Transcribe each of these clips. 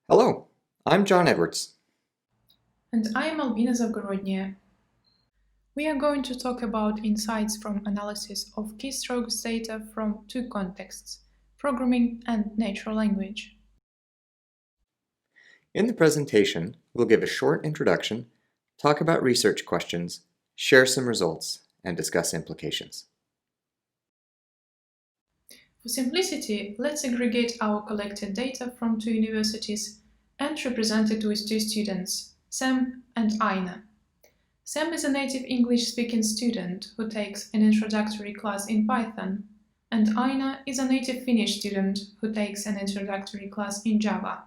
Hello, I'm John Edwards. And I am Albina Zavgorodniaia. We are going to talk about insights from analysis of keystrokes data from two contexts, programming and natural language. In the presentation, we'll give a short introduction, talk about research questions, share some results, and discuss implications. For simplicity, let's aggregate our collected data from two universities and represent it with two students, Sam and Aina. Sam is a native English-speaking student who takes an introductory class in Python, and Aina is a native Finnish student who takes an introductory class in Java.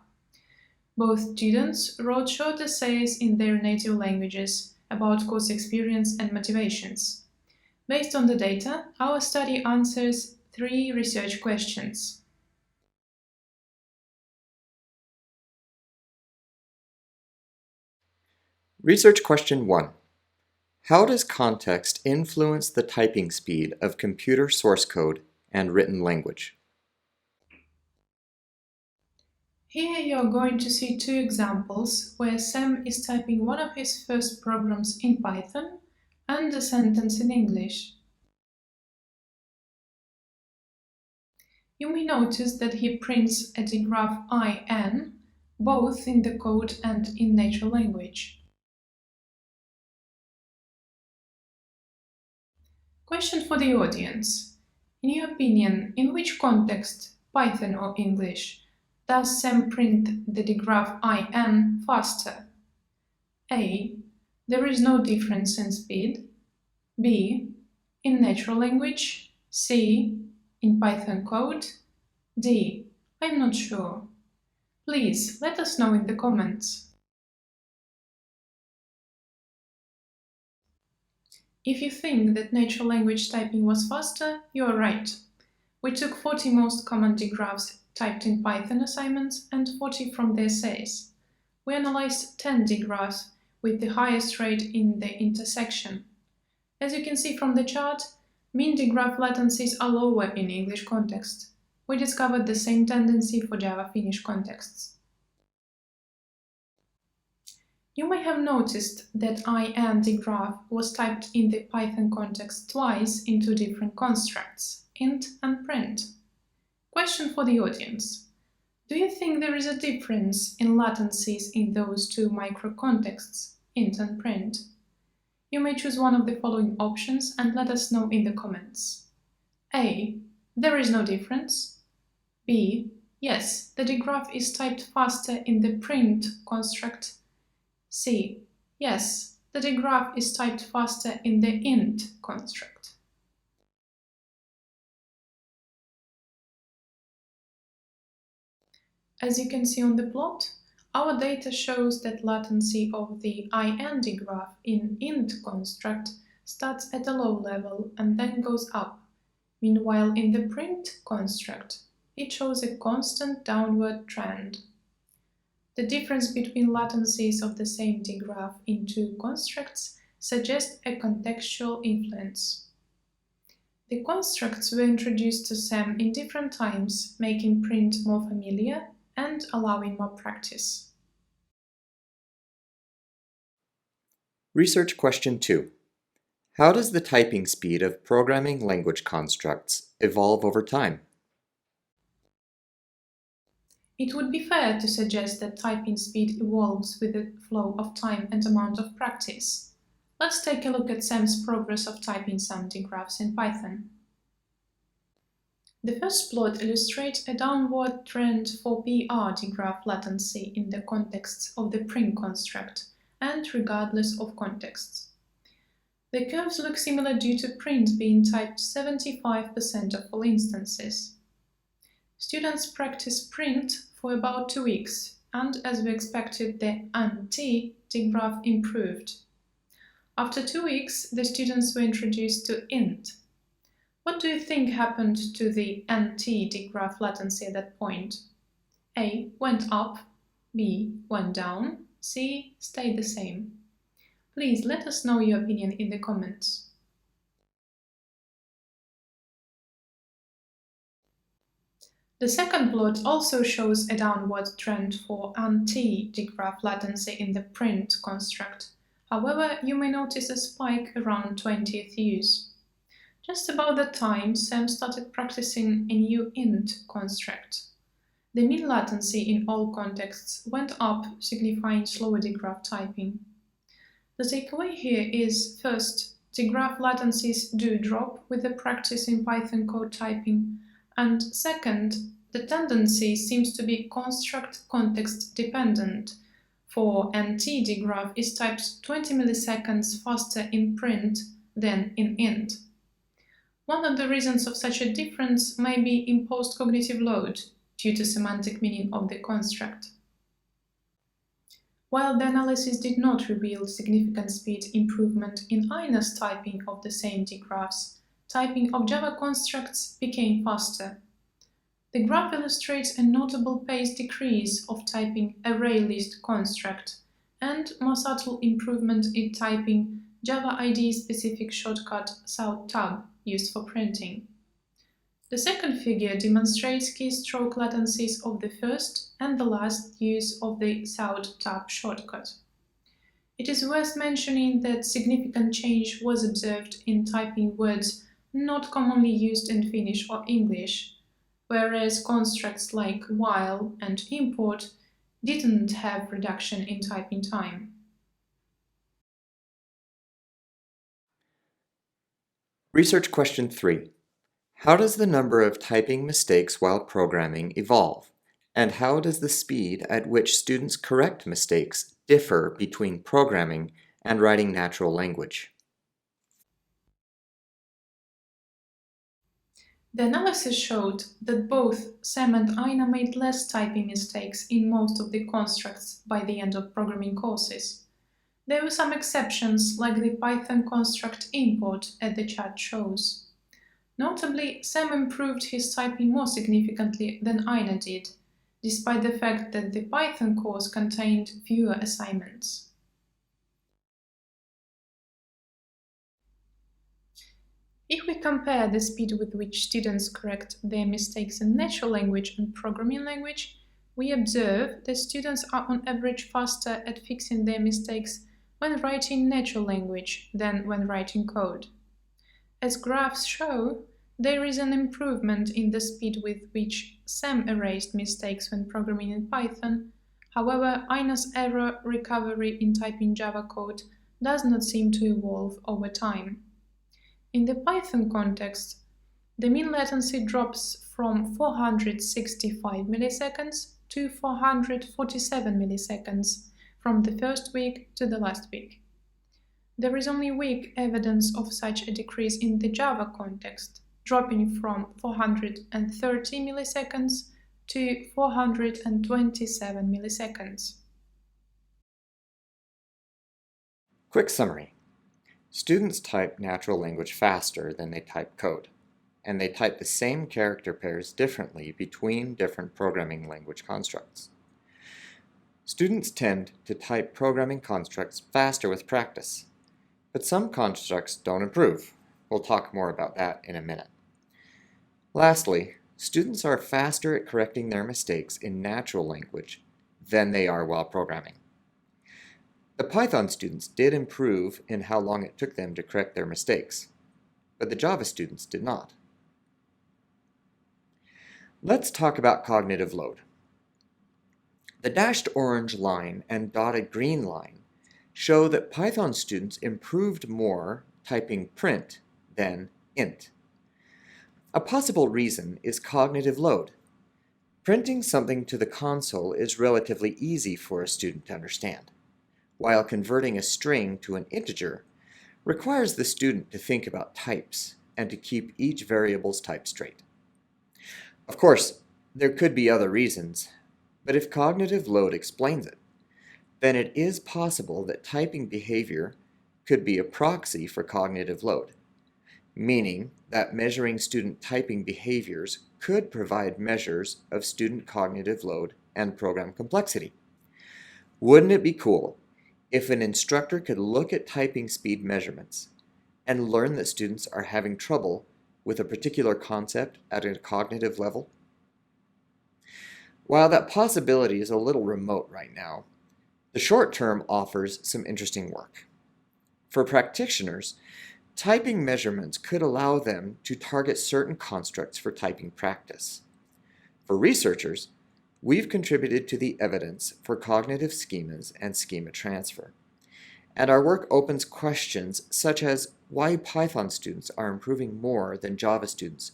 Both students wrote short essays in their native languages about course experience and motivations. Based on the data, our study answers three research questions. Research question 1. How does context influence the typing speed of computer source code and written language? Here you are going to see two examples where Sam is typing one of his first programs in Python and a sentence in English. You may notice that he prints a digraph IN both in the code and in natural language. Question for the audience. In your opinion, in which context, Python or English, does Sam print the digraph IN faster? A. There is no difference in speed. B. In natural language. C. In Python code. D. I'm not sure. Please let us know in the comments. If you think that natural language typing was faster, you are right. We took 40 most common digraphs typed in Python assignments and 40 from the essays. We analyzed 10 digraphs with the highest rate in the intersection. As you can see from the chart, mean digraph latencies are lower in English context. We discovered the same tendency for Java-Finnish contexts. You may have noticed that IN digraph was typed in the Python context twice in two different constructs, int and print. Question for the audience. Do you think there is a difference in latencies in those two microcontexts, int and print? You may choose one of the following options and let us know in the comments. A. There is no difference. B. Yes, the digraph is typed faster in the print construct. C. Yes, the digraph is typed faster in the int construct. As you can see on the plot, our data shows that latency of the IN digraph in int construct starts at a low level and then goes up. Meanwhile, in the print construct, it shows a constant downward trend. The difference between latencies of the same digraph in two constructs suggests a contextual influence. The constructs were introduced to Sam in different times, making print more familiar and allowing more practice. Research question 2. How does the typing speed of programming language constructs evolve over time? It would be fair to suggest that typing speed evolves with the flow of time and amount of practice. Let's take a look at Sam's progress of typing some digraphs in Python. The first plot illustrates a downward trend for PR digraph latency in the context of the print construct and regardless of contexts. The curves look similar due to print being typed 75% of all instances. Students practice print for about 2 weeks, and as we expected, the NT digraph improved. After 2 weeks, the students were introduced to int. What do you think happened to the NT digraph latency at that point? A. Went up, B. Went down, C. Stayed the same. Please let us know your opinion in the comments. The second plot also shows a downward trend for anti-digraph latency in the print construct. However, you may notice a spike around 20th use. Just about that time, Sam started practicing a new int construct. The mean latency in all contexts went up, signifying slower digraph typing. The takeaway here is, first, digraph latencies do drop with the practice in Python code typing, and second, the tendency seems to be construct context dependent. For NT, digraph is typed 20 milliseconds faster in print than in int. One of the reasons of such a difference may be imposed cognitive load due to semantic meaning of the construct. While the analysis did not reveal significant speed improvement in INA's typing of the same digraphs, typing of Java constructs became faster. The graph illustrates a notable pace decrease of typing ArrayList construct and more subtle improvement in typing Java IDE-specific shortcut SouthTab used for printing. The second figure demonstrates keystroke latencies of the first and the last use of the SouthTab shortcut. It is worth mentioning that significant change was observed in typing words not commonly used in Finnish or English, whereas constructs like while and import didn't have reduction in typing time. Research question 3. How does the number of typing mistakes while programming evolve? And how does the speed at which students correct mistakes differ between programming and writing natural language? The analysis showed that both Sam and Ina made less typing mistakes in most of the constructs by the end of programming courses. There were some exceptions, like the Python construct import, as the chart shows. Notably, Sam improved his typing more significantly than Ina did, despite the fact that the Python course contained fewer assignments. If we compare the speed with which students correct their mistakes in natural language and programming language, we observe that students are on average faster at fixing their mistakes when writing natural language than when writing code. As graphs show, there is an improvement in the speed with which Sam erased mistakes when programming in Python. However, Ina's error recovery in typing Java code does not seem to evolve over time. In the Python context, the mean latency drops from 465 milliseconds to 447 milliseconds from the first week to the last week. There is only weak evidence of such a decrease in the Java context, dropping from 430 milliseconds to 427 milliseconds. Quick summary. Students type natural language faster than they type code, and they type the same character pairs differently between different programming language constructs. Students tend to type programming constructs faster with practice, but some constructs don't improve. We'll talk more about that in a minute. Lastly, students are faster at correcting their mistakes in natural language than they are while programming. The Python students did improve in how long it took them to correct their mistakes, but the Java students did not. Let's talk about cognitive load. The dashed orange line and dotted green line show that Python students improved more typing print than int. A possible reason is cognitive load. Printing something to the console is relatively easy for a student to understand, while converting a string to an integer requires the student to think about types and to keep each variable's type straight. Of course, there could be other reasons, but if cognitive load explains it, then it is possible that typing behavior could be a proxy for cognitive load, meaning that measuring student typing behaviors could provide measures of student cognitive load and program complexity. Wouldn't it be cool if an instructor could look at typing speed measurements and learn that students are having trouble with a particular concept at a cognitive level? While that possibility is a little remote right now, the short term offers some interesting work. For practitioners, typing measurements could allow them to target certain constructs for typing practice. For researchers, we've contributed to the evidence for cognitive schemas and schema transfer. And our work opens questions such as why Python students are improving more than Java students,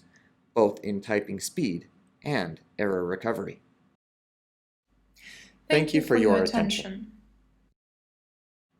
both in typing speed and error recovery. Thank you for your attention.